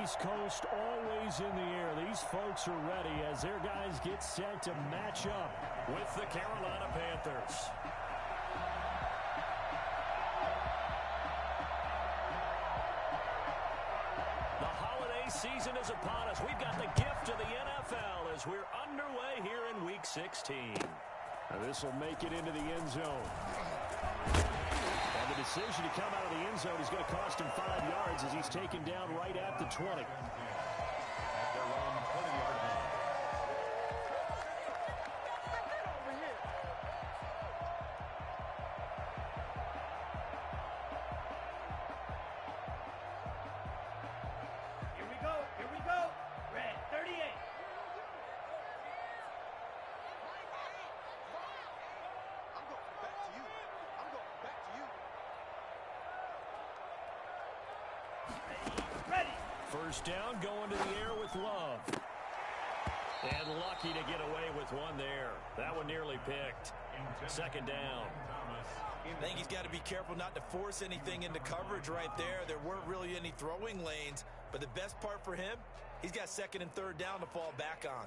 East Coast always in the air. These folks are ready as their guys get set to match up with the Carolina Panthers. The holiday season is upon us. We've got the gift of the NFL as we're underway here in Week 16. Now this will make it into the end zone. And the decision to come out of the end zone is going to cost him 5 yards as he's taken down right at the 20. Here we go. Red 38. First down, going to the air with Love. And lucky to get away with one there. That one nearly picked. Second down. I think he's got to be careful not to force anything into coverage right there. There weren't really any throwing lanes. But the best part for him, he's got second and third down to fall back on.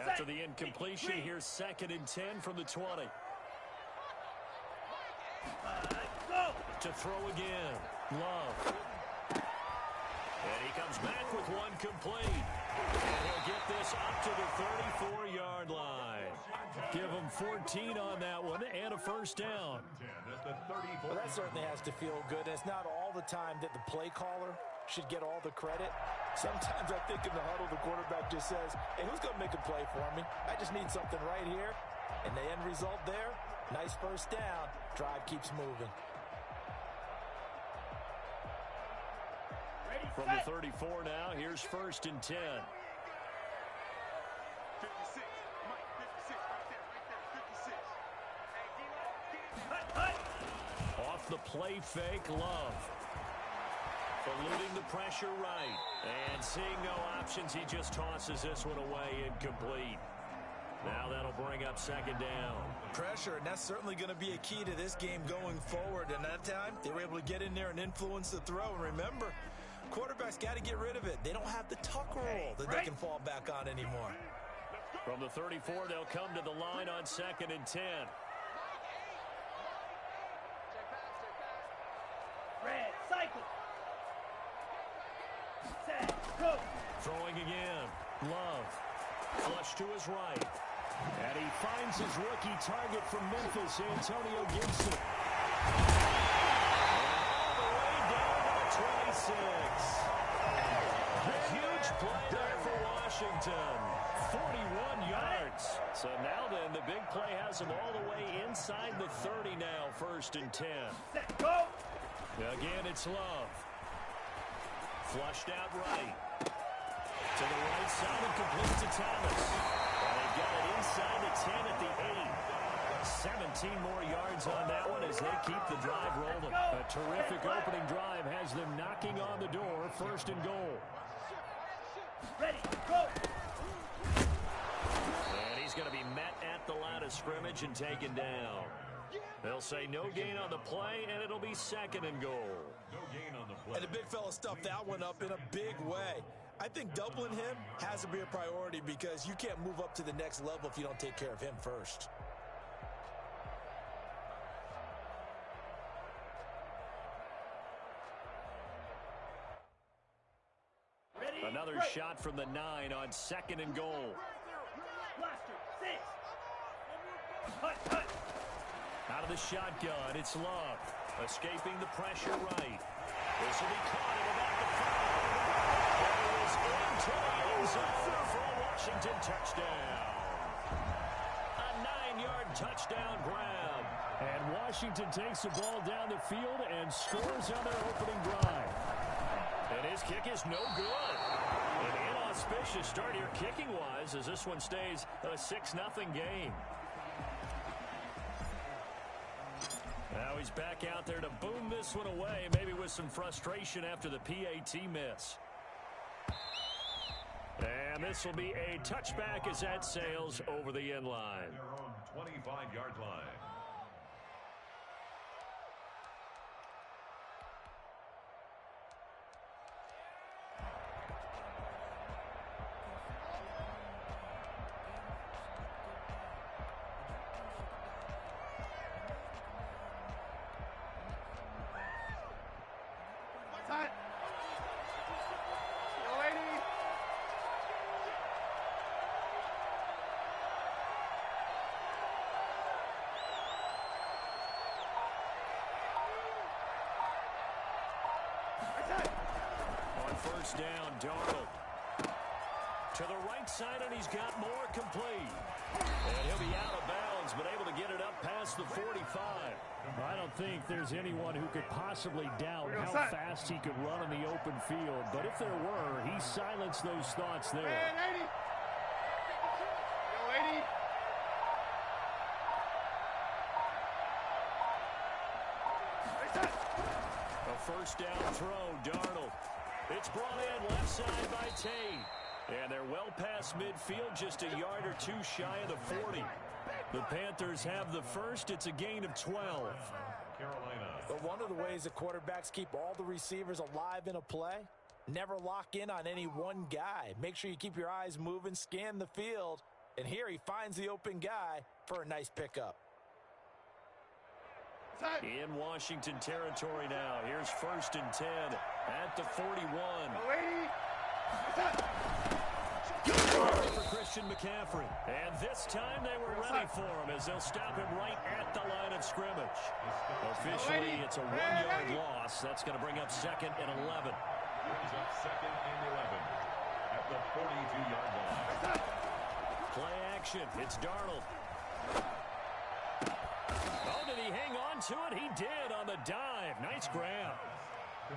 After the incompletion, here's second and 10 from the 20. To throw again. Love. And he comes back with one complete. And he'll get this up to the 34-yard line. Give him 14 on that one and a first down. Well, that certainly has to feel good. And it's not all the time that the play caller should get all the credit. Sometimes I think in the huddle, the quarterback just says, hey, who's going to make a play for me? I just need something right here. And the end result there, nice first down. Drive keeps moving. From the 34 now, here's first and 10. 56. Mike, 56. Right there. 56. Off the play fake, Love. Eluding the pressure right. And seeing no options, he just tosses this one away incomplete. Now that'll bring up second down. Pressure, and that's certainly going to be a key to this game going forward. And that time, they were able to get in there and influence the throw. And remember, quarterbacks got to get rid of it. They don't have the tuck roll that they can fall back on anymore. From the 34, they'll come to the line on second and 10. Red, cycle. Set, go. Throwing again. Love. Flush to his right. And he finds his rookie target from Memphis, Antonio Gibson. All the way down to the 26. A huge play there for Washington. 41 yards. So now then, the big play has him all the way inside the 30 now, first and 10. Set, go. Again, it's Love. Flushed out right. To the right side and complete to Thomas. And they've got it inside the 10 at the 8. 17 more yards on that one as they keep the drive rolling. A terrific opening drive has them knocking on the door, first and goal. Ready, go. And he's going to be met at the line of scrimmage and taken down. They'll say no gain on the play, and it'll be second and goal. No gain on the play. And the big fella stuffed that one up in a big way. I think doubling him has to be a priority because you can't move up to the next level if you don't take care of him first. Ready, Another break. shot from the 9 on second and goal. Blaster, 6. Cut. Out of the shotgun, it's Love. Escaping the pressure right. This will be caught at about the 5. It is into the end zone for a Washington touchdown. A 9-yard touchdown grab. And Washington takes the ball down the field and scores on their opening drive. And his kick is no good. An inauspicious start here kicking-wise as this one stays a 6-0 game. Now he's back out there to boom this one away, maybe with some frustration after the PAT miss. And this will be a touchback as that sails over the end line. Their own 25-yard line. On first down, Darnold. To the right side, and he's got more complete. And he'll be out of bounds, but able to get it up past the 45. I don't think there's anyone who could possibly doubt how fast he could run in the open field. But if there were, he silenced those thoughts there. Man, 80. Yo, 80. A first down throw, Darnold. It's brought in left side by Tate. And they're well past midfield, just a yard or two shy of the 40. The Panthers have the first. It's a gain of 12. Carolina. But one of the ways that quarterbacks keep all the receivers alive in a play, never lock in on any one guy. Make sure you keep your eyes moving, scan the field, and here he finds the open guy for a nice pickup. In Washington territory now. Here's first and 10 at the 41. For Christian McCaffrey. And this time they were ready for him as they'll stop him right at the line of scrimmage. Officially, it's a 1-yard loss. That's going to bring up second and 11. Brings up second and 11 at the 42-yard line. Play action. It's Darnold. Oh, did he hang on to it? He did on the dive. Nice grab.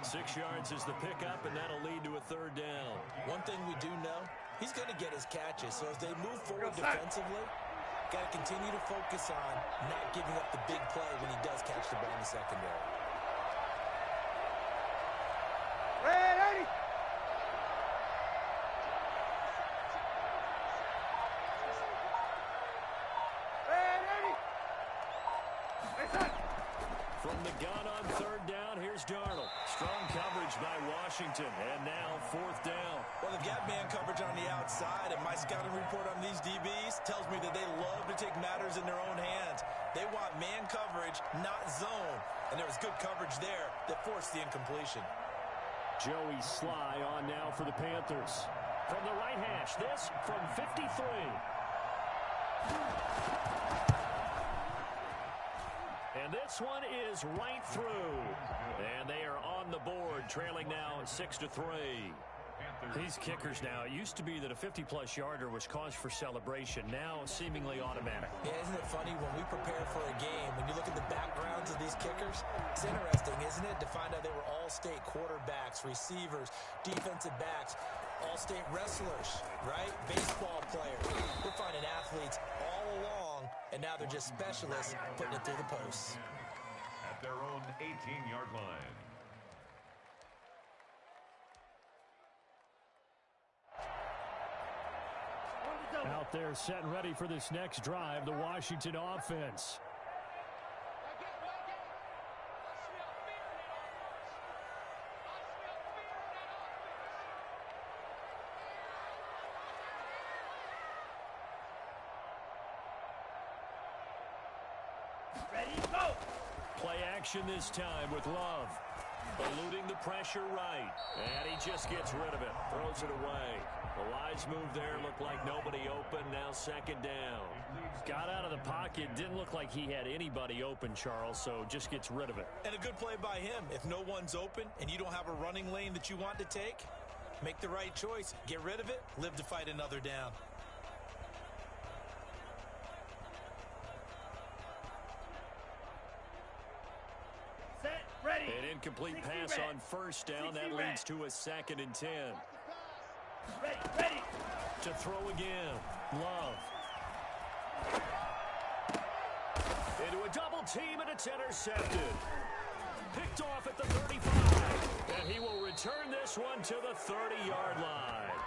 6 yards is the pickup, and that'll lead to a third down. One thing we do know, he's going to get his catches. So as they move forward defensively, got to continue to focus on not giving up the big play when he does catch the ball in the secondary. Ready. From the gun on third down, here's Darnold. Strong coverage by Washington, and now fourth down. Well, they've got man coverage on the outside, and my scouting report on these DBs tells me that they love to take matters in their own hands. They want man coverage, not zone, and there was good coverage there that forced the incompletion. Joey Sly on now for the Panthers. From the right hash, this from 53. And this one is right through. And they are on the board, trailing now 6-3. These kickers now, it used to be that a 50-plus yarder was cause for celebration. Now seemingly automatic. Yeah, isn't it funny when we prepare for a game, when you look at the backgrounds of these kickers, it's interesting, isn't it, to find out they were all-state quarterbacks, receivers, defensive backs, all-state wrestlers, right? Baseball players. We're finding athletes all along, and now they're just specialists putting it through the posts. At their own 18-yard line. Out there set and ready for this next drive, the Washington offense. Ready, go! Play action this time with Love. Eluding the pressure right. And he just gets rid of it. Throws it away. The wise move there looked like nobody open. Now second down. Got out of the pocket. Didn't look like he had anybody open, Charles, so just gets rid of it. And a good play by him. If no one's open and you don't have a running lane that you want to take, make the right choice. Get rid of it. Live to fight another down. Set, ready. An incomplete pass on first down. That leads to a second and 10. Ready. To throw again. Love. Into a double team, and it's intercepted. Picked off at the 35. And he will return this one to the 30-yard line.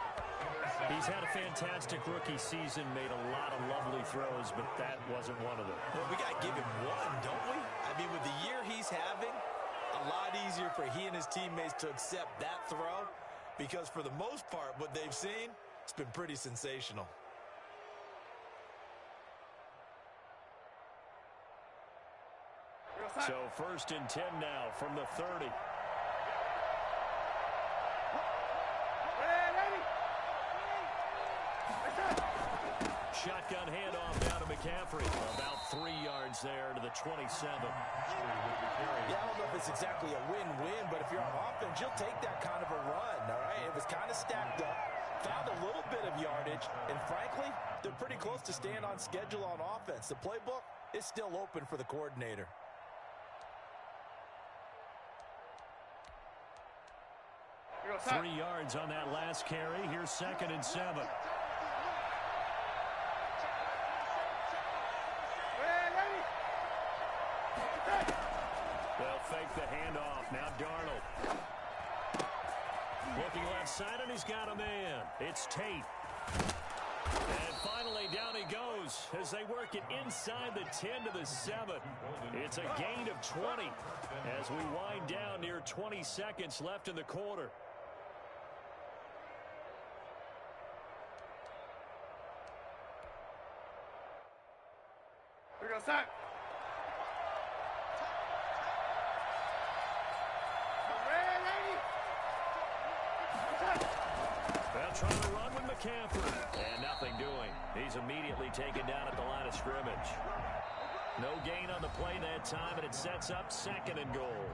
He's had a fantastic rookie season, made a lot of lovely throws, but that wasn't one of them. Well, we got to give him one, don't we? I mean, with the year he's having, a lot easier for he and his teammates to accept that throw, because for the most part, what they've seen, it's been pretty sensational. So first and 10 now from the 30. Shotgun handoff down to McCaffrey. About 3 yards there to the 27. Yeah, I don't know if it's exactly a win-win, but if you're on offense, offense, you'll take that kind of a run, all right? It was kind of stacked up, found a little bit of yardage, and frankly, they're pretty close to staying on schedule on offense. The playbook is still open for the coordinator. Here we go, 3 yards on that last carry. Here's 2nd and 7. They'll fake the handoff. Now Darnold. Looking left side, and he's got a man. It's Tate. And finally, down he goes as they work it inside the 10 to the 7. It's a gain of 20 as we wind down near 20 seconds left in the quarter. Here we go, sack. They'll try to run with McCaffrey. And nothing doing. He's immediately taken down at the line of scrimmage. No gain on the play that time, and it sets up 2nd and goal.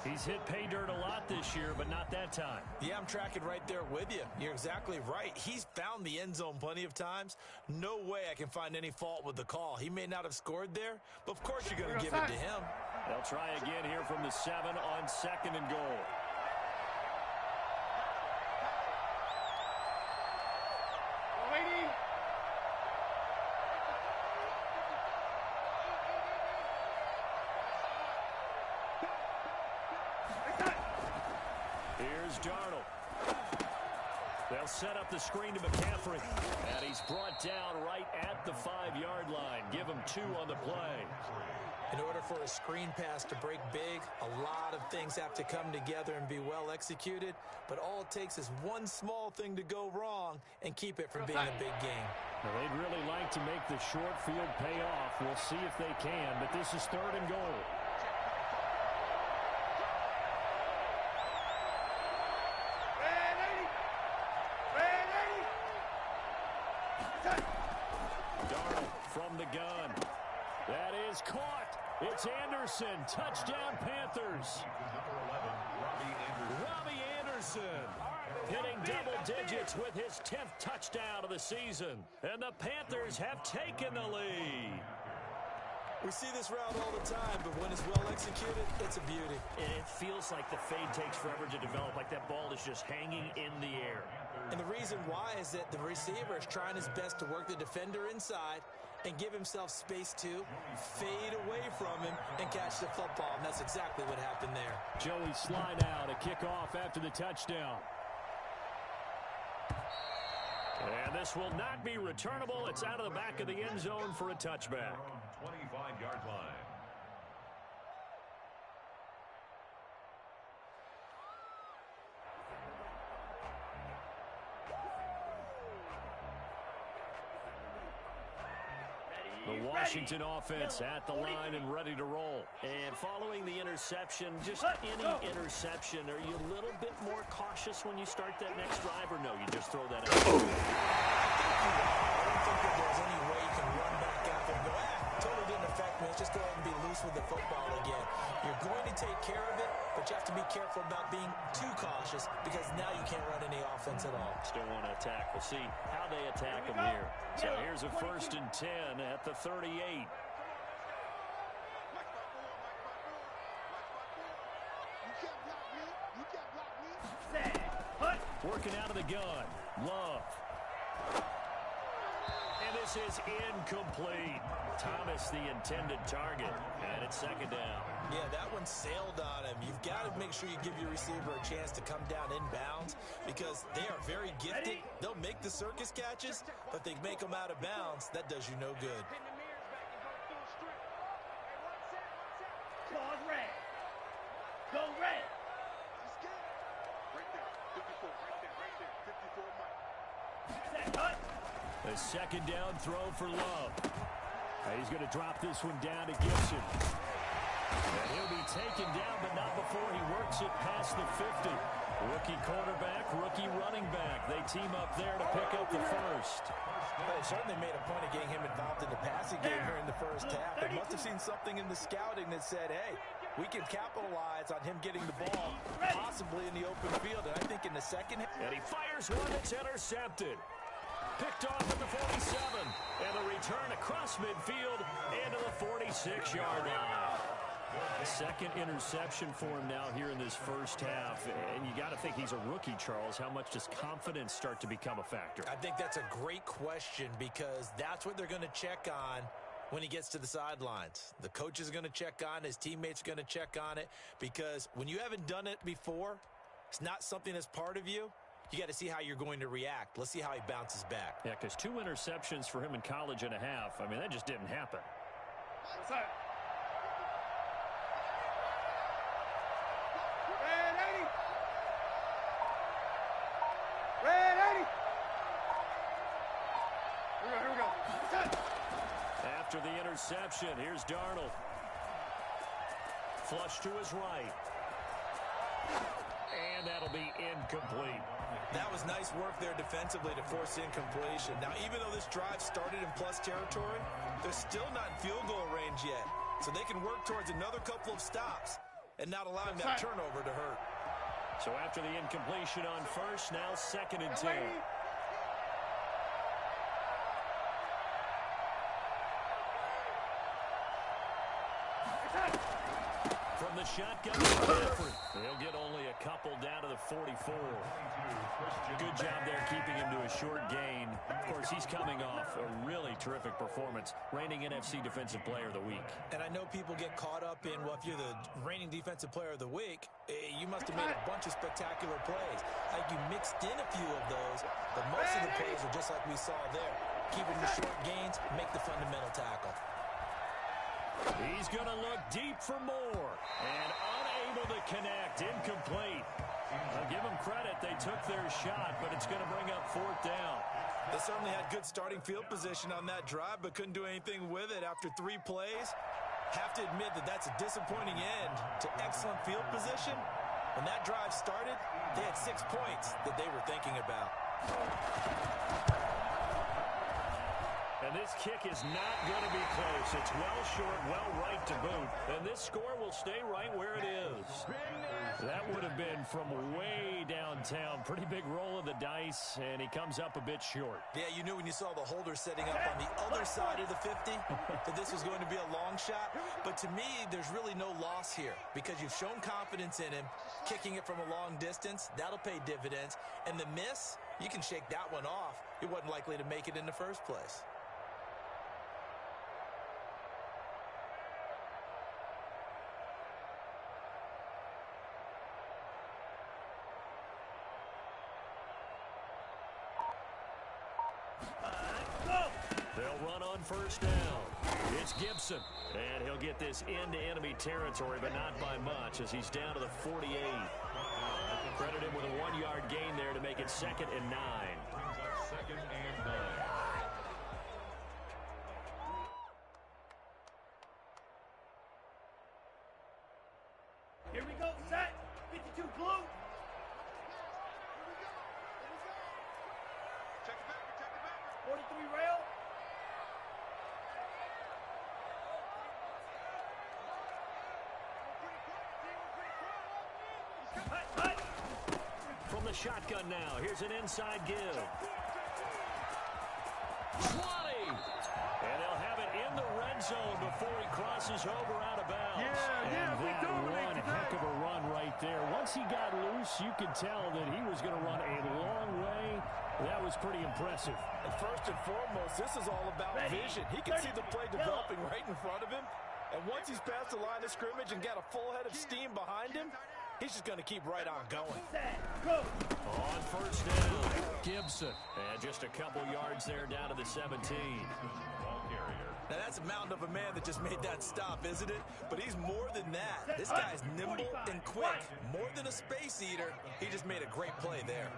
He's hit pay dirt a lot this year, but not that time. Yeah, I'm tracking right there with you. You're exactly right. He's found the end zone plenty of times. No way I can find any fault with the call. He may not have scored there, but of course you're going to give it to him. They'll try again here from the 7 on 2nd and goal. Here's Darnold. They'll set up the screen to McCaffrey. And he's brought down right at the 5-yard line. Give him 2 on the play. In order for a screen pass to break big, a lot of things have to come together and be well executed. But all it takes is one small thing to go wrong and keep it from being a big game. Now, they'd really like to make the short field pay off. We'll see if they can, but this is 3rd and goal. Darnold from the gun. That is caught. It's Anderson. Touchdown, Panthers. Robbie Anderson hitting double digits with his 10th touchdown of the season. And the Panthers have taken the lead. We see this route all the time, but when it's well executed, it's a beauty. And it feels like the fade takes forever to develop, like that ball is just hanging in the air. And the reason why is that the receiver is trying his best to work the defender inside and give himself space to fade away from him and catch the football. And that's exactly what happened there. Joey slide out, a kickoff after the touchdown. And this will not be returnable. It's out of the back of the end zone for a touchback. 25-yard line. The Washington offense at the line and ready to roll. And following the interception, just any interception, are you a little bit more cautious when you start that next drive, or no, you just throw that out? I don't think that there's any way you can run back out there and go, totally didn't affect me. Let's just go ahead and be loose with the football again. You're going to take care of it, but you have to be careful about being too cautious because now you can't run any offense at all. Still want to attack. We'll see how they attack them here. So here's a 1st and 10 at the 38. Working out of the gun. Love. And this is incomplete. Thomas, the intended target. And it's 2nd down. Yeah, that one sailed on him. You've got to make sure you give your receiver a chance to come down inbounds because they are very gifted. They'll make the circus catches, but they make them out of bounds. That does you no good. Claws red. Go red. A 2nd down throw for Love. He's going to drop this one down to Gibson. And he'll be taken down, but not before he works it past the 50. Rookie quarterback, rookie running back. They team up there to pick up the first. Well, they certainly made a point of getting him involved in the passing game here in the first half. They must have seen something in the scouting that said, hey, we can capitalize on him getting the ball, possibly in the open field. And I think in the second... And he fires one that's intercepted. Picked off at the 47. And the return across midfield into the 46-yard line. Second interception for him now here in this first half. And you got to think he's a rookie, Charles. How much does confidence start to become a factor? I think that's a great question because that's what they're going to check on when he gets to the sidelines. The coach is going to check on, his teammates are going to check on it, because when you haven't done it before, it's not something that's part of you. You got to see how you're going to react. Let's see how he bounces back. Yeah, because 2 interceptions for him in college and a half. I mean, that just didn't happen. What's that? Red 80. Red 80. Here we go. What's that? After the interception, here's Darnold. Flush to his right. And that'll be incomplete. That was nice work there defensively to force incompletion. Now, even though this drive started in plus territory, they're still not in field goal range yet. So they can work towards another couple of stops and not allowing that turnover to hurt. So after the incompletion on first, now 2nd and 10. From the shotgun, they'll get only a couple down to the 44. Good job there keeping him to a short gain. Of course, he's coming off a really terrific performance, reigning NFC Defensive Player of the Week. And I know people get caught up in, well, if you're the reigning Defensive Player of the Week, you must have made a bunch of spectacular plays. Like you mixed in a few of those, but most of the plays are just like we saw there. Keeping the short gains, make the fundamental tackle. He's going to look deep for more. And unable to connect. Incomplete. I'll give them credit. They took their shot, but it's going to bring up 4th down. They certainly had good starting field position on that drive, but couldn't do anything with it after 3 plays. Have to admit that that's a disappointing end to excellent field position. When that drive started, they had 6 points that they were thinking about. And this kick is not going to be close. It's well short, well right to boot. And this score will stay right where it is. That would have been from way downtown. Pretty big roll of the dice, and he comes up a bit short. Yeah, you knew when you saw the holder setting up on the other side of the 50 that this was going to be a long shot. But to me, there's really no loss here because you've shown confidence in him. Kicking it from a long distance, that'll pay dividends. And the miss, you can shake that one off. He wasn't likely to make it in the first place. They'll run on first down. It's Gibson, and he'll get this into enemy territory, but not by much as he's down to the 48. Credit him with a 1-yard gain there to make it 2nd and 9. 2nd and 9. Here we go, set. 52 blue. Check the backer. 43 rail. From the shotgun now, here's an inside give. 20! And they'll have it in the red zone before he crosses over out of bounds. And that one heck of a run right there. Once he got loose, you could tell that he was going to run a long way. That was pretty impressive. And first and foremost, this is all about vision. He can see the play developing right in front of him. And once he's past the line of scrimmage and got a full head of steam behind him, he's just going to keep right on going. On first down, Gibson. And just a couple yards there down to the 17. Now that's a mountain of a man that just made that stop, isn't it? But he's more than that. This guy's nimble and quick. More than a space eater. He just made a great play there.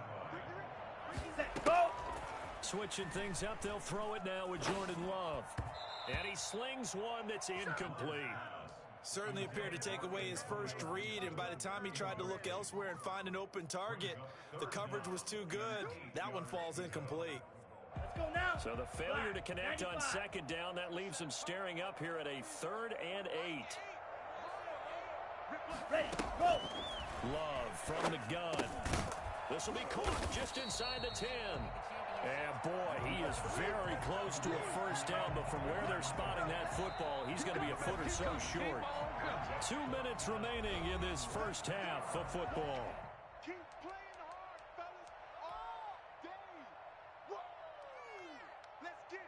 Switching things up, they'll throw it now with Jordan Love. And he slings one that's incomplete. Certainly appeared to take away his first read, and by the time he tried to look elsewhere and find an open target, the coverage was too good. That one falls incomplete. Let's go now. So the failure to connect on second down, that leaves him staring up here at a 3rd and 8. Ready, go. Love from the gun. This will be caught just inside the 10. And, boy, he is very close to a first down, but from where they're spotting that football, he's going to be a foot or so short. 2 minutes remaining in this first half of football. Keep playing hard, fellas, all day. Woo! Let's get it.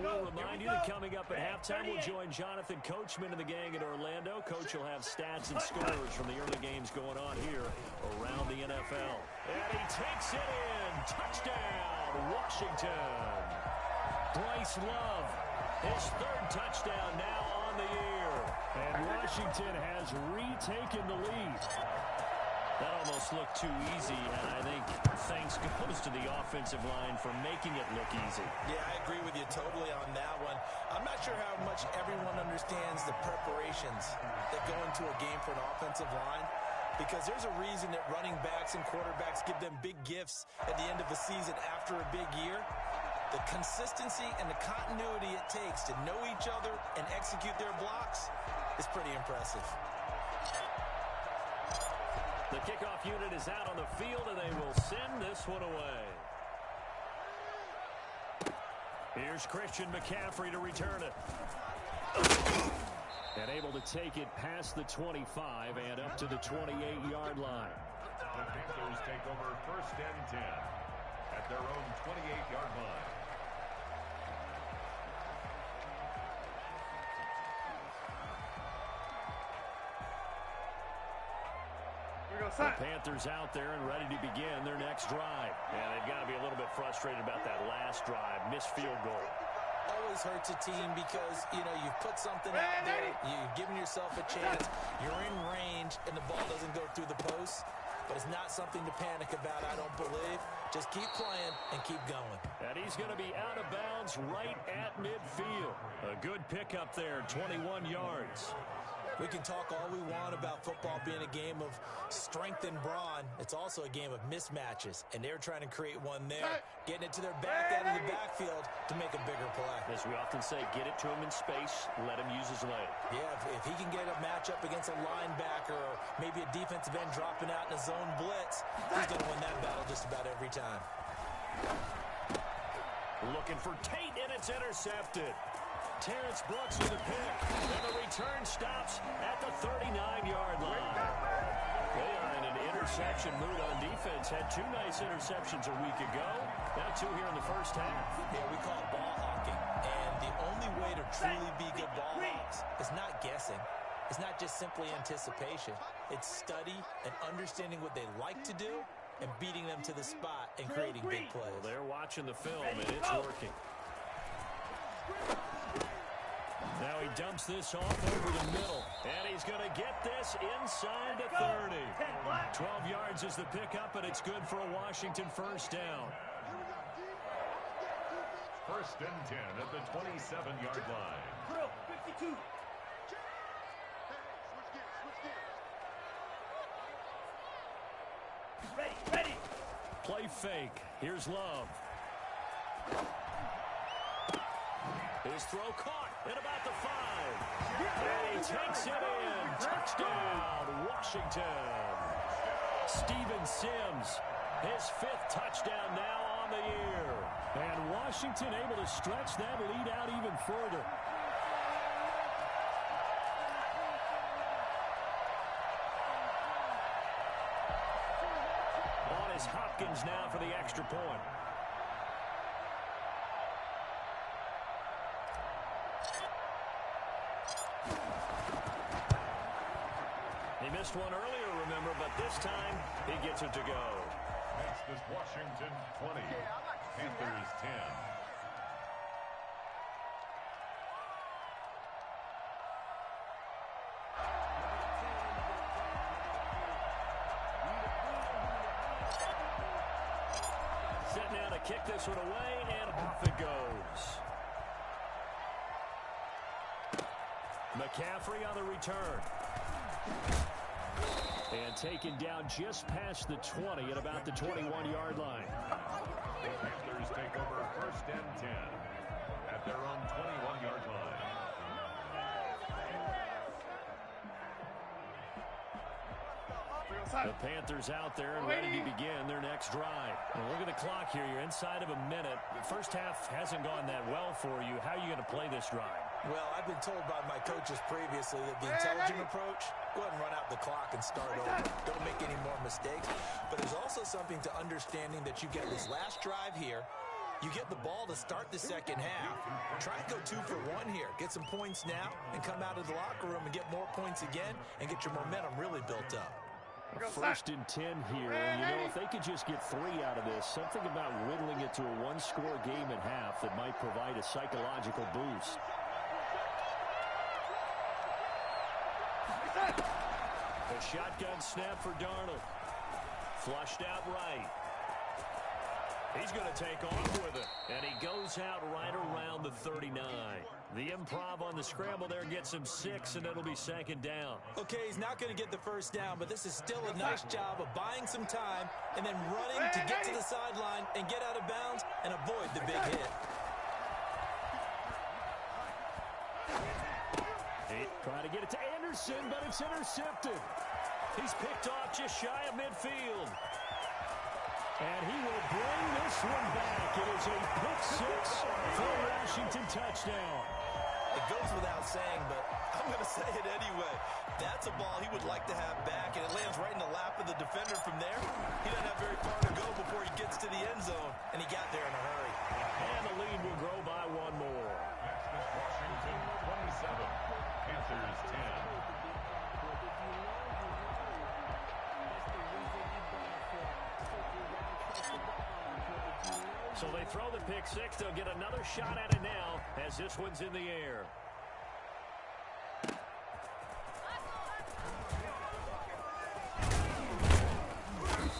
We'll remind you that coming up at halftime, we'll join Jonathan Coachman and the gang in Orlando. Coach will have stats and scores from the early games going on here around the NFL. And he takes it in. Touchdown, Washington. Bryce Love, his third touchdown now on the year. And Washington has retaken the lead. That almost looked too easy, and I think thanks goes to the offensive line for making it look easy. Yeah, I agree with you totally on that one. I'm not sure how much everyone understands the preparations that go into a game for an offensive line, because there's a reason that running backs and quarterbacks give them big gifts at the end of the season after a big year. The consistency and the continuity it takes to know each other and execute their blocks is pretty impressive. The kickoff unit is out on the field, and they will send this one away. Here's Christian McCaffrey to return it. And able to take it past the 25 and up to the 28-yard line. The Panthers take over first and 10 at their own 28-yard line. The Panthers out there and ready to begin their next drive. And they've got to be a little bit frustrated about that last drive. Missed field goal. Always hurts a team because, you know, you've put something out there, you've given yourself a chance, you're in range, and the ball doesn't go through the post. But it's not something to panic about, I don't believe. Just keep playing and keep going. And he's going to be out of bounds right at midfield. A good pickup there, 21 yards. We can talk all we want about football being a game of strength and brawn. It's also a game of mismatches, and they're trying to create one there, getting it to their back end of the backfield to make a bigger play. As we often say, get it to him in space, let him use his leg. Yeah, if he can get a matchup against a linebacker or maybe a defensive end dropping out in a zone blitz, he's going to win that battle just about every time. Looking for Tate, and it's intercepted. Terrence Brooks with a pick, and the return stops at the 39-yard line. They are in an interception mood on defense. Had 2 nice interceptions a week ago. Now 2 here in the first half. Yeah, we call it ball hawking. And the only way to truly be good ball hawks is not guessing. It's not just simply anticipation. It's study and understanding what they like to do and beating them to the spot and creating big plays. Well, they're watching the film, and it's working. Now he dumps this off over the middle, and he's going to get this inside the 30. 12 yards is the pickup, and it's good for a Washington first down. First and 10 at the 27-yard line. 52. Ready. Play fake. Here's Love. His throw caught at about the 5. And he takes it in. Touchdown, Washington. Steven Sims, his 5th touchdown now on the year. And Washington able to stretch that lead out even further. On is Hopkins now for the extra point. He missed one earlier, remember, but this time he gets it to go. Next is Washington 20, Panthers 10. Set now to kick this one away, and off it goes. McCaffrey on the return. And taken down just past the 20 at about the 21-yard line. The Panthers take over first and 10 at their own 21-yard line. The Panthers out there and ready to begin their next drive. Well, look at the clock here. You're inside of a minute. The first half hasn't gone that well for you. How are you going to play this drive? Well, I've been told by my coaches previously that the intelligent approach, go ahead and run out the clock and start over. Don't make any more mistakes. But there's also something to understanding that you get this last drive here. You get the ball to start the second half. Try and go 2 for 1 here. Get some points now and come out of the locker room and get more points again and get your momentum really built up. First and 10 here. You know, if they could just get 3 out of this, something about whittling it to a one-score game at half that might provide a psychological boost. A shotgun snap for Darnold. Flushed out right. He's going to take off with it. And he goes out right around the 39. The improv on the scramble there gets him 6, and it'll be second down. Okay, he's not going to get the first down, but this is still a nice job of buying some time and then running to get to the sideline and get out of bounds and avoid the big hit. Trying to get it to Anderson, but it's intercepted. He's picked off just shy of midfield. And he will bring this one back. It is a pick 6 for a Washington touchdown. It goes without saying, but I'm going to say it anyway. That's a ball he would like to have back, and it lands right in the lap of the defender from there. He doesn't have very far to go before he gets to the end zone, and he got there in a hurry. And the lead will grow by 1 more. Washington 27, Panthers 10. So they throw the pick 6. They'll get another shot at it now as this one's in the air.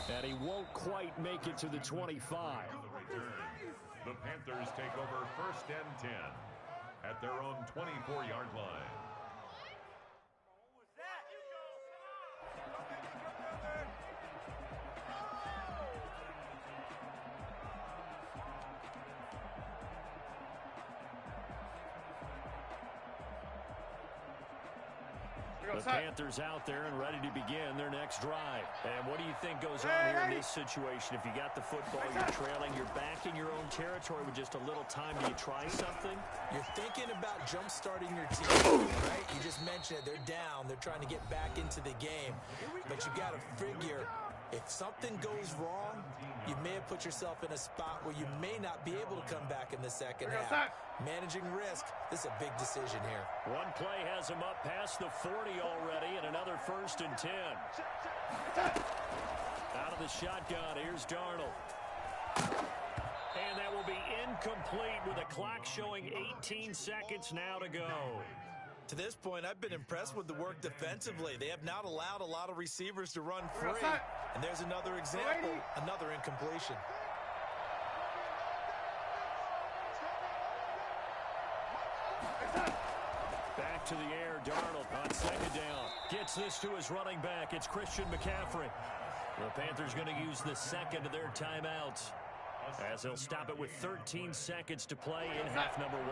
And he won't quite make it to the 25. The Panthers take over first and 10 at their own 24-yard line. The Panthers out there and ready to begin their next drive. And what do you think goes on here in this situation? If you got the football, you're trailing, you're back in your own territory with just a little time. Do you try something? You're thinking about jump-starting your team, right? You just mentioned it. They're down. They're trying to get back into the game. But you got to figure, if something goes wrong, you may have put yourself in a spot where you may not be able to come back in the second half. Managing risk, this is a big decision here. One play has him up past the 40 already, and another first and 10. Out of the shotgun, here's Darnold. And that will be incomplete with the clock showing 18 seconds now to go. To this point, I've been impressed with the work defensively. They have not allowed a lot of receivers to run free. And there's another example, another incompletion. Back to the air, Darnold on second down. Gets this to his running back. It's Christian McCaffrey. The Panthers going to use the second of their timeouts as they'll stop it with 13 seconds to play in half number 1.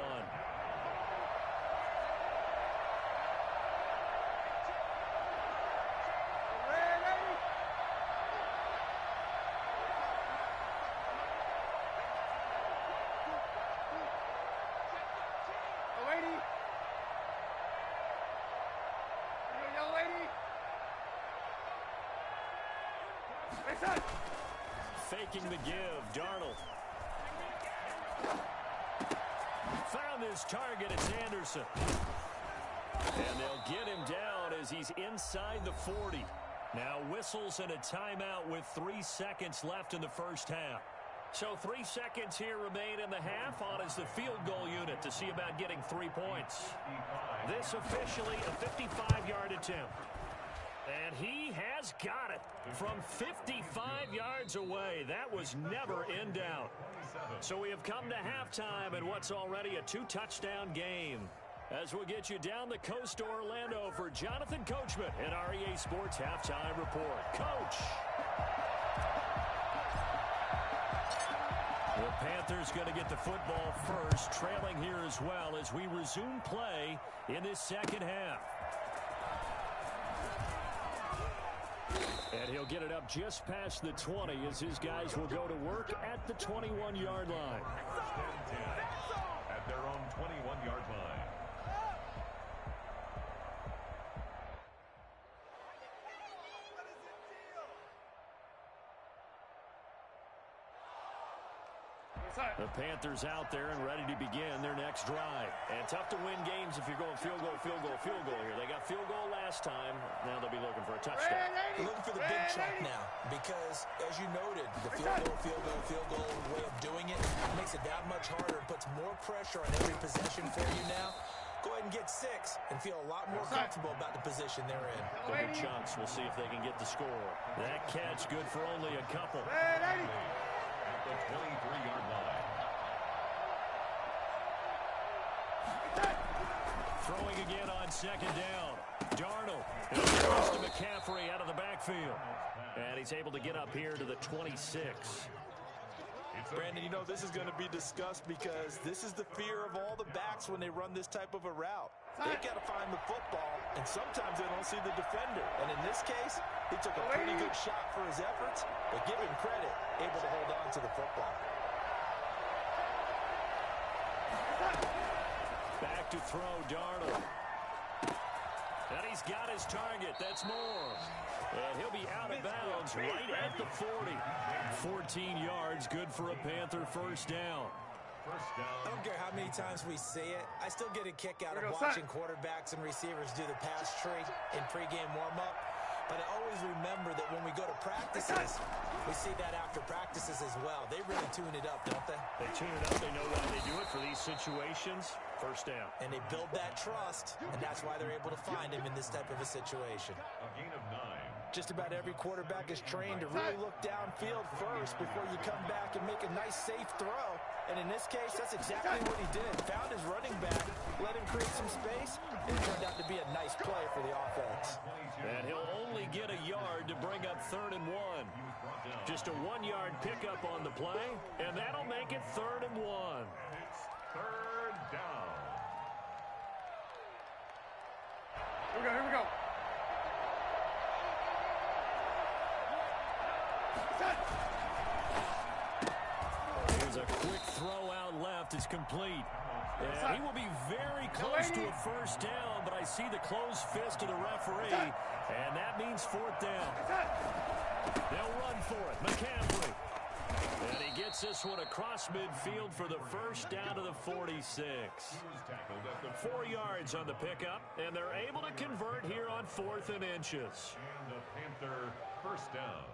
Faking the give, Darnold. Found his target, it's Anderson. And they'll get him down as he's inside the 40. Now whistles and a timeout with 3 seconds left in the first half. So 3 seconds here remain in the half. On is the field goal unit to see about getting 3 points. This officially a 55-yard attempt. And he has got it from 55 yards away. That was never in doubt. So we have come to halftime in what's already a 2-touchdown game. As we'll get you down the coast to Orlando for Jonathan Coachman in our EA Sports Halftime Report. Coach! The Panthers going to get the football first, trailing here as well as we resume play in this second half. And he'll get it up just past the 20 as his guys will go to work at the 21-yard line. First and 10 at their own 21-yard line. The Panthers out there and ready to begin their next drive. And tough to win games if you're going field goal, field goal, field goal here. They got field goal last time. Now they'll be looking for a touchdown. They're looking for the big chunk now because, as you noted, the field goal way of doing it makes it that much harder and puts more pressure on every possession for you now. Go ahead and get 6 and feel a lot more comfortable about the position they're in. Bigger chunks. We'll see if they can get the score. That catch good for only a couple. At the 23-yard line. Throwing again on second down. Darnold. And throws to McCaffrey out of the backfield. And he's able to get up here to the 26. Brandon, you know, this is going to be discussed because this is the fear of all the backs when they run this type of a route. They've got to find the football, and sometimes they don't see the defender. And in this case, he took a pretty good shot for his efforts, but give him credit, able to hold on to the football. Back to throw, Darnold. And he's got his target. That's more. And he'll be out of bounds right at the 40. 14 yards, good for a Panther first down. I don't care how many times we see it. I still get a kick out of watching quarterbacks and receivers do the pass tree in pregame warm-up. But I always remember that when we go to practices, we see that after practices as well. They really tune it up, don't they? They tune it up. They know why they do it for these situations. First down. And they build that trust, and that's why they're able to find him in this type of a situation. A gain of 9. Just about every quarterback is trained to really look downfield first before you come back and make a nice, safe throw. And in this case, that's exactly what he did. Found his running back, let him create some space, and it turned out to be a nice play for the offense. And he'll only get a yard to bring up 3rd and 1. Just a 1-yard pickup on the play, and that'll make it 3rd and 1. It's 3rd down. Here we go. Here's a quick throw out left. It's complete. And he will be very close to a first down, but I see the closed fist of the referee, and that means 4th down. They'll run for it. McCaffrey. And he gets this one across midfield for the first down to the 46. 4 yards on the pickup, and they're able to convert here on 4th and inches. And the Panther first down.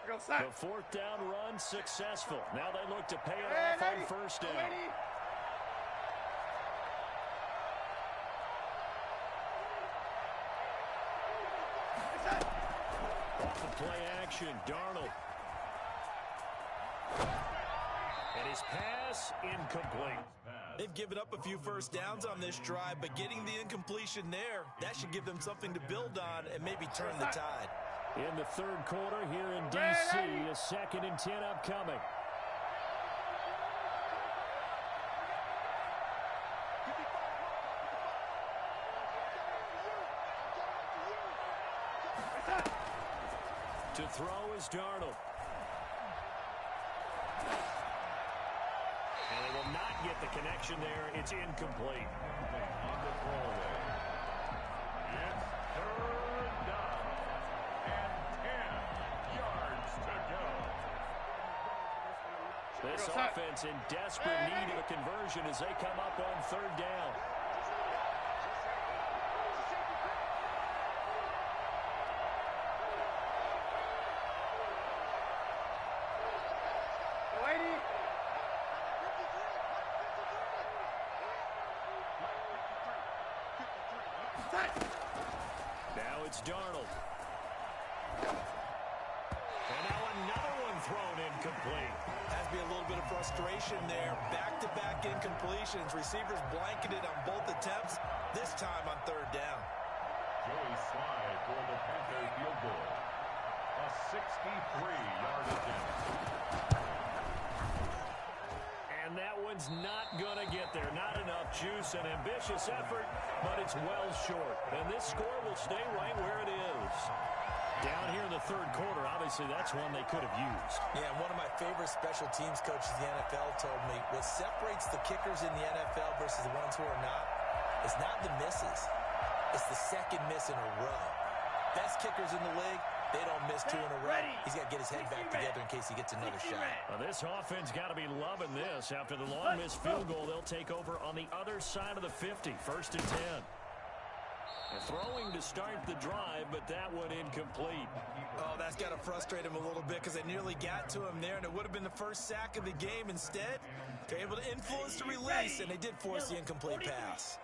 The 4th down run successful. Now they look to pay it off on first down. Off the play action, Darnold. And his pass incomplete. They've given up a few first downs on this drive, but getting the incompletion there, that should give them something to build on and maybe turn the tide. In the 3rd quarter here in D.C., a 2nd and 10 upcoming. To throw is Darnold. And they will not get the connection there. It's incomplete. On the throwaway. It's 3rd down. And 10 yards to go. This offense in desperate need of a conversion as they come up on 3rd down. Now it's Darnold. And now another one thrown incomplete. Has to be a little bit of frustration there. Back-to-back incompletions. Receivers blanketed on both attempts, this time on third down. Joey Slide for the Panther field goal. A 63-yard attempt. And that one's not going to get there. Not enough juice, an ambitious effort, but it's well short. And this score will stay right where it is. Down here in the third quarter, obviously that's one they could have used. Yeah, and one of my favorite special teams coaches in the NFL told me what separates the kickers in the NFL versus the ones who are not is not the misses. It's the second miss in a row. Best kickers in the league, they don't miss two in a row. He's got to get his head back together in case he gets another shot. Well, this offense got to be loving this. After the long missed field goal, they'll take over on the other side of the 50, 1st and 10. Throwing to start the drive, but that one incomplete. Oh, that's got to frustrate him a little bit because they nearly got to him there, and it would have been the first sack of the game. Instead, they're able to influence the release, and they did force the incomplete pass.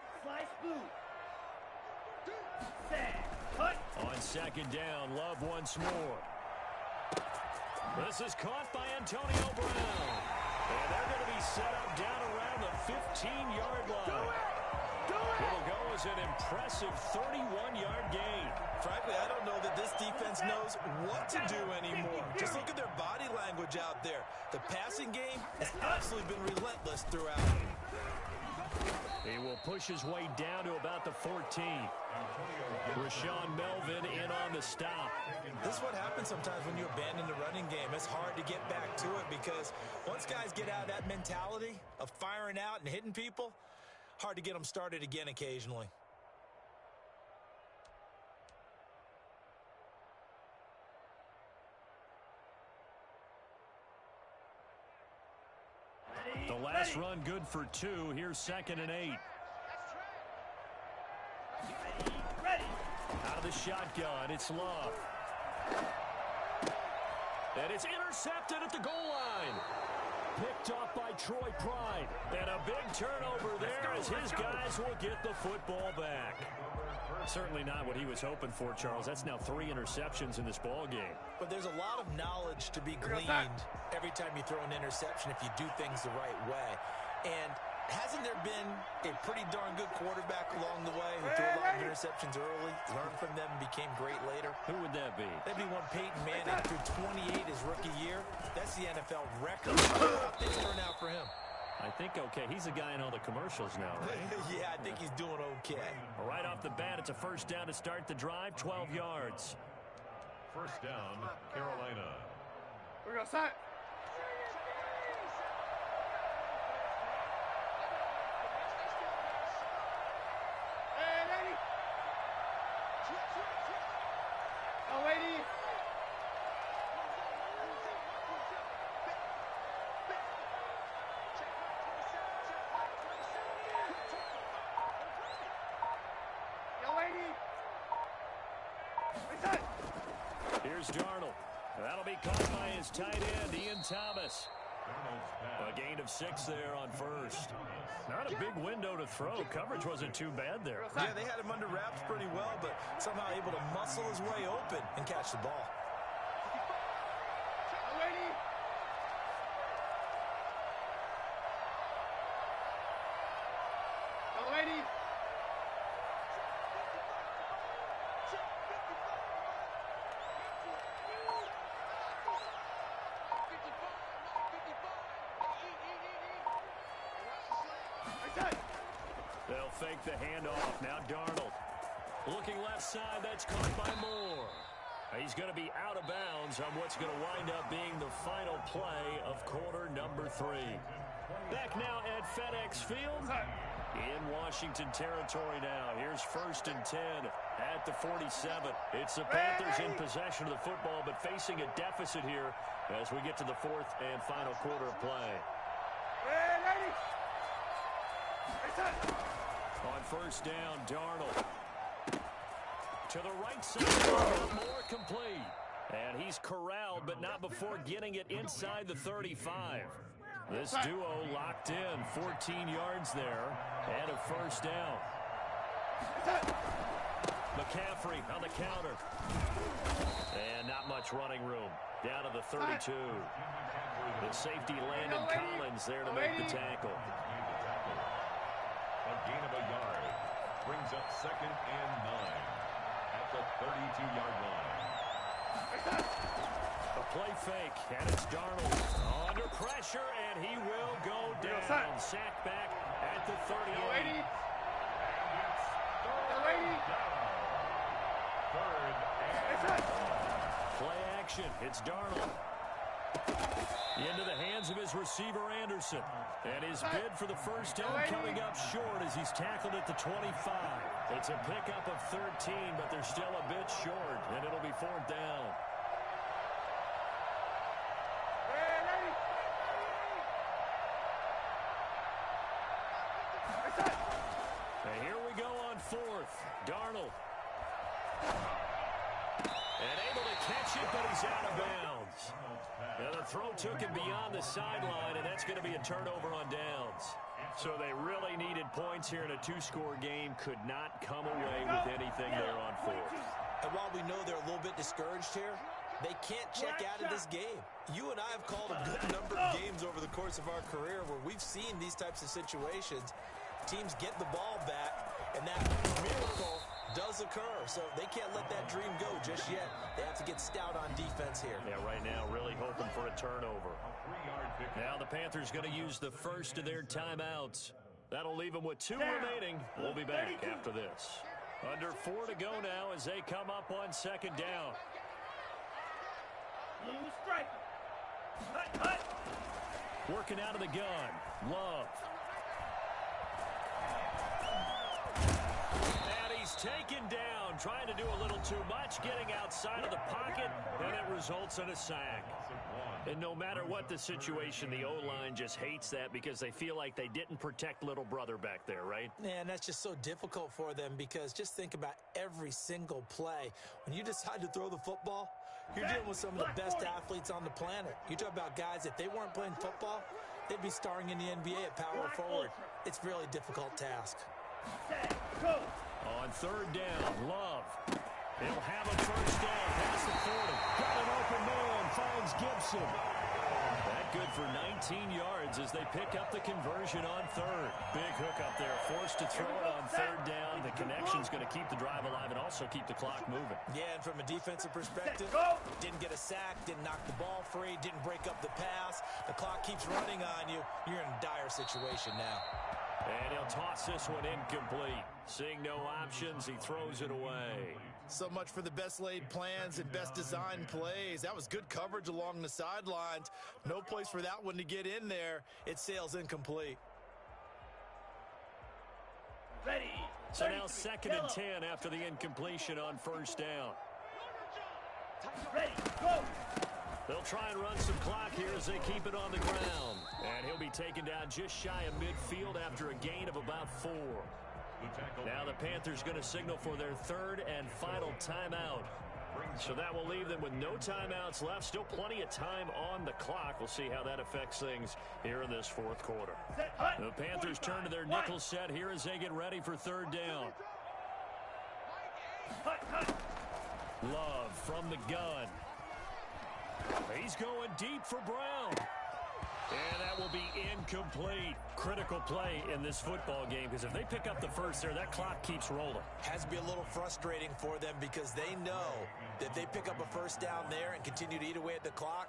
On 2nd down, Love once more. This is caught by Antonio Brown. And they're going to be set up down around the 15-yard line. It'll go as an impressive 31-yard gain. Frankly, I don't know that this defense knows what to do anymore. Just look at their body language out there. The passing game has absolutely been relentless throughout. He will push his way down to about the 14. Rashawn Melvin in on the stop. This is what happens sometimes when you abandon the running game. It's hard to get back to it because once guys get out of that mentality of firing out and hitting people, hard to get them started again occasionally. The last run good for 2. Here's 2nd and 8. Out of the shotgun, it's Love. And it's intercepted at the goal line. Picked off by Troy Pride. And a big turnover there as his guys will get the football back. Certainly not what he was hoping for, Charles. That's now 3 interceptions in this ball game. But there's a lot of knowledge to be gleaned every time you throw an interception if you do things the right way. And hasn't there been a pretty darn good quarterback along the way who threw a lot of interceptions early, learned from them, and became great later? Who would that be? That'd be one Peyton Manning threw 28 his rookie year. That's the NFL record. How things turn out for him? I think okay. He's a guy in all the commercials now, right? Yeah, I think he's doing okay. Right off the bat, it's a 1st down to start the drive, 12 yards. 1st down, Carolina. We're going to start. Hey, lady. Oh, lady. Here's Darnold. That'll be caught by his tight end, Ian Thomas. A gain of 6 there on 1st. Not a big window to throw. Coverage wasn't too bad there. Yeah, they had him under wraps pretty well, but somehow able to muscle his way open and catch the ball. They'll fake the handoff. Now Darnold. Looking left side. That's caught by Moore. He's going to be out of bounds on what's going to wind up being the final play of quarter number 3. Back now at FedEx Field in Washington territory now. Here's 1st and 10 at the 47. It's the Panthers in possession of the football, but facing a deficit here as we get to the 4th and final quarter of play. On 1st down, Darnold. To the right side, more complete. And he's corralled, but not before getting it inside the 35. This duo locked in, 14 yards there, and a 1st down. McCaffrey on the counter. And not much much running room. Down to the 32. The safety Landon Collins there to make the tackle. A gain of a yard brings up 2nd and 9 at the 32-yard line. A play fake, and it's Darnold under pressure, and he will go down. Sacked back at the 38. Third and Play action. It's Darnold. Into the hands of his receiver, Anderson. And his bid for the first down coming up short as he's tackled at the 25. It's a pickup of 13, but they're still a bit short, and it'll be 4th down. And here we go on 4th. Darnold. And able to catch it, but he's out of bounds. Now the throw took him beyond the sideline, and that's going to be a turnover on downs. So they really needed points here in a 2-score game. Could not come away with anything there on 4th. And while we know they're a little bit discouraged here, they can't check out of this game. You and I have called a good number of games over the course of our career where we've seen these types of situations. Teams get the ball back, and that miracle does occur. So they can't let that dream go just yet. They have to get stout on defense here. Yeah, right now really hoping for a turnover. Now the Panthers going to use the first of their timeouts. That'll leave them with 2 remaining. We'll be back after this. Under 4 to go now as they come up on 2nd down. Working out of the gun. Love. And he's taken down, trying to do a little too much, getting outside of the pocket, and it results in a sack. And no matter what the situation, the O-line just hates that because they feel like they didn't protect little brother back there, right? Man, that's just so difficult for them because just think about every single play. When you decide to throw the football, you're dealing with some of the best athletes on the planet. You talk about guys, if they weren't playing football, they'd be starring in the NBA at power forward. It's a really difficult task. On 3rd down, Love. He'll have a first down past the 40. Got an open man, finds Gibson. That good for 19 yards as they pick up the conversion on 3rd. Big hook up there, forced to throw it on 3rd down. The connection's going to keep the drive alive and also keep the clock moving. Yeah, and from a defensive perspective, didn't get a sack, didn't knock the ball free, didn't break up the pass. The clock keeps running on you. You're in a dire situation now. And he'll toss this one incomplete. Seeing no options, he throws it away. So much for the best laid plans and best designed plays. That was good coverage along the sidelines. No place for that one to get in there. It sails incomplete. So now 2nd and 10 after the incompletion on first down. They'll try and run some clock here as they keep it on the ground. And he'll be taken down just shy of midfield after a gain of about 4. Now the Panthers going to signal for their 3rd and final timeout. So that will leave them with no timeouts left. Still plenty of time on the clock. We'll see how that affects things here in this 4th quarter. The Panthers turn to their nickel set here as they get ready for 3rd down. Love from the gun. He's going deep for Brown. And that will be incomplete. Critical play in this football game because if they pick up the first there, that clock keeps rolling. Has to be a little frustrating for them because they know that if they pick up a first down there and continue to eat away at the clock,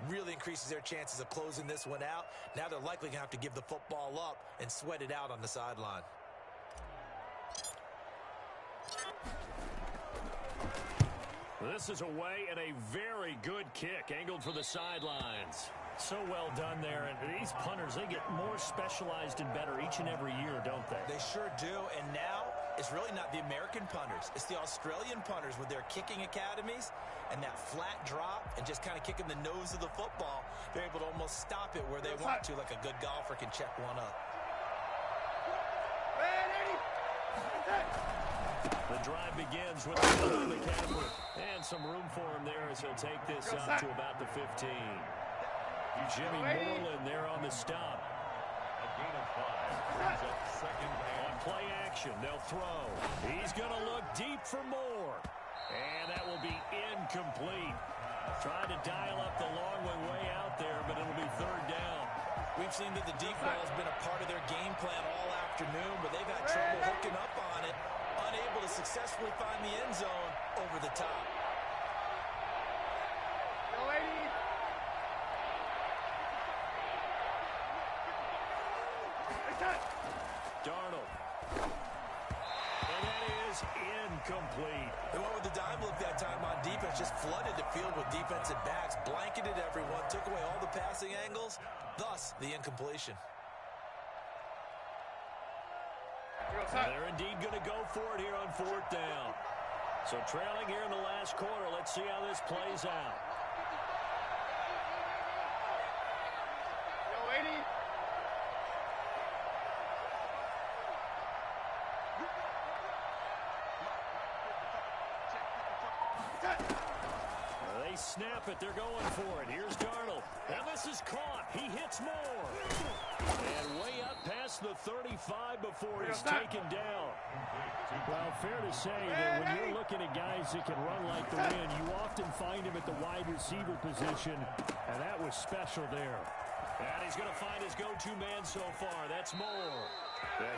really increases their chances of closing this one out. Now they're likely going to have to give the football up and sweat it out on the sideline. This is away and a very good kick angled for the sidelines. So well done there. And these punters, they get more specialized and better each and every year, don't they? They sure do. And now it's really not the American punters. It's the Australian punters with their kicking academies and that flat drop and just kind of kicking the nose of the football. They're able to almost stop it where they want to, like a good golfer can check one up. The drive begins with a McCaffrey. And some room for him there as he'll take this up to about the 15. Jimmy Moreland there on the stop. A gain of 5. Brings up 2nd On play action, they'll throw. He's going to look deep for more. And that will be incomplete. Trying to dial up the long way out there, but it'll be third down. We've seen that the deep ball has been a part of their game plan all afternoon, but they've had trouble hooking up on it, unable to successfully find the end zone over the top. Darnold. And that is incomplete. They went with the dime look that time on defense, just flooded the field with defensive backs, blanketed everyone, took away all the passing angles, thus the incompletion. They're indeed going to go for it here on fourth down. So trailing here in the last quarter. Let's see how this plays out. They snap it. They're going for it. Here's Darnold. And this is caught. He hits more. And way up past the 35 before he's taken down. Well, fair to say that when you're looking at guys that can run like the wind, you often find him at the wide receiver position, and that was special there. And he's going to find his go-to man so far. That's Moore.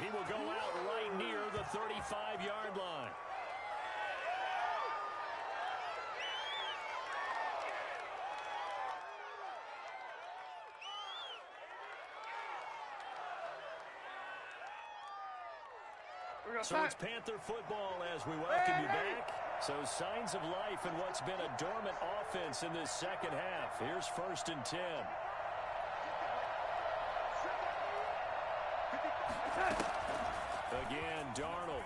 He will go out right near the 35-yard line. So it's Panther football as we welcome you back. So signs of life in what's been a dormant offense in this second half. Here's 1st and 10. Again, Darnold.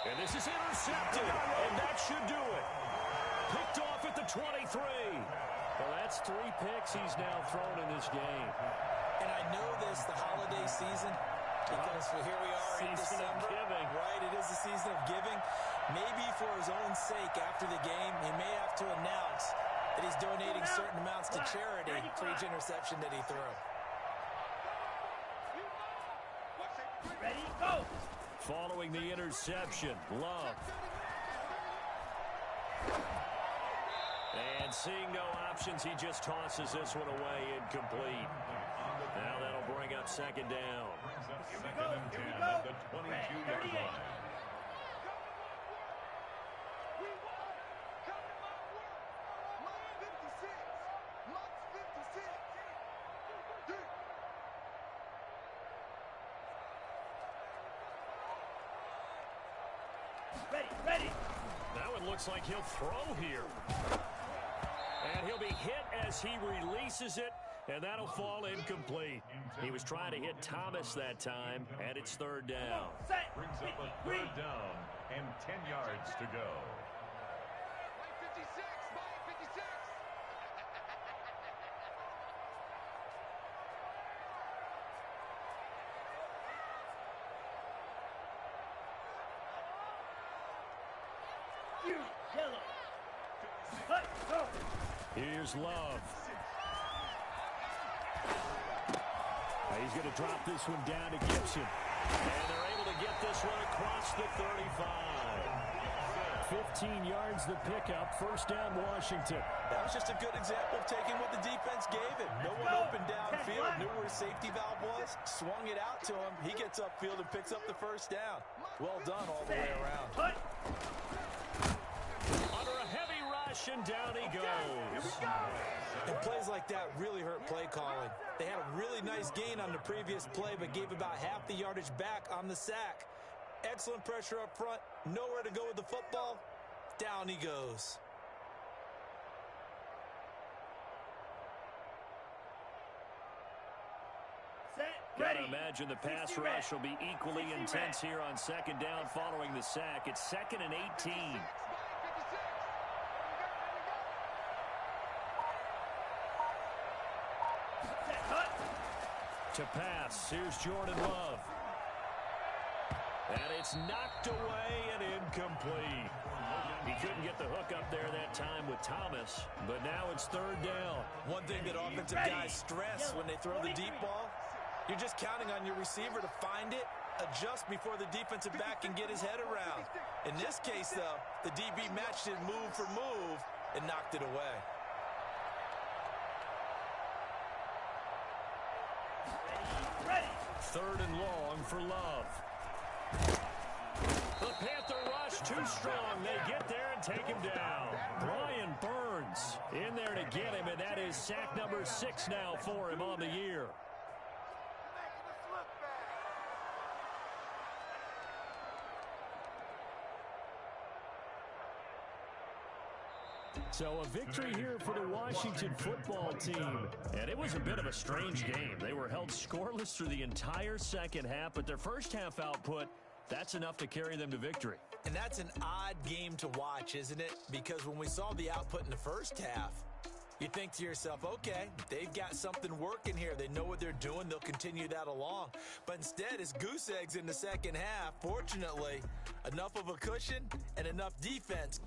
And this is intercepted, and that should do it. Picked off at the 23. Well, that's 3 picks he's now thrown in this game. And I know this, the holiday season, because here we are in December. Right, it is the season of giving. Maybe for his own sake after the game, he may have to announce that he's donating certain amounts to charity for each interception that he throws. Ready, go! Following the interception, Love. And seeing no options, he just tosses this one away, incomplete. Now that'll bring up 2nd down. Second and 10 at the 22-yard line. Ready. Now it looks like he'll throw here. And he'll be hit as he releases it, and that'll fall incomplete. He was trying to hit Thomas that time, and it's 3rd down. Brings up a 3rd down and 10 yards to go. Here's Love. He's going to drop this one down to Gibson. And they're able to get this one across the 35. 15 yards the pickup. 1st down, Washington. That was just a good example of taking what the defense gave him. No one open downfield, knew where his safety valve was, swung it out to him. He gets upfield and picks up the 1st down. Well done all the way around. Under a heavy rush, and down he goes. And plays like that really hurt play calling. They had a really nice gain on the previous play, but gave about half the yardage back on the sack. Excellent pressure up front. Nowhere to go with the football. Down he goes. Gotta imagine the pass rush will be equally intense here on 2nd down following the sack. It's 2nd and 18. To pass, here's Jordan Love. And it's knocked away and incomplete. He couldn't get the hook up there that time with Thomas, but now it's 3rd down. One thing that offensive guys stress when they throw the deep ball, you're just counting on your receiver to find it adjust before the defensive back can get his head around. In this case, though, the DB matched it move for move and knocked it away. Third and long for Love. The Panther rush too strong. They get there and take him down. Brian Burns in there to get him, and that is sack number 6 now for him on the year. So a victory here for the Washington football team. And it was a bit of a strange game. They were held scoreless through the entire second half, but their first half output, that's enough to carry them to victory. And that's an odd game to watch, isn't it? Because when we saw the output in the first half, you think to yourself, okay, they've got something working here. They know what they're doing. They'll continue that along. But instead, it's goose eggs in the second half. Fortunately, enough of a cushion and enough defense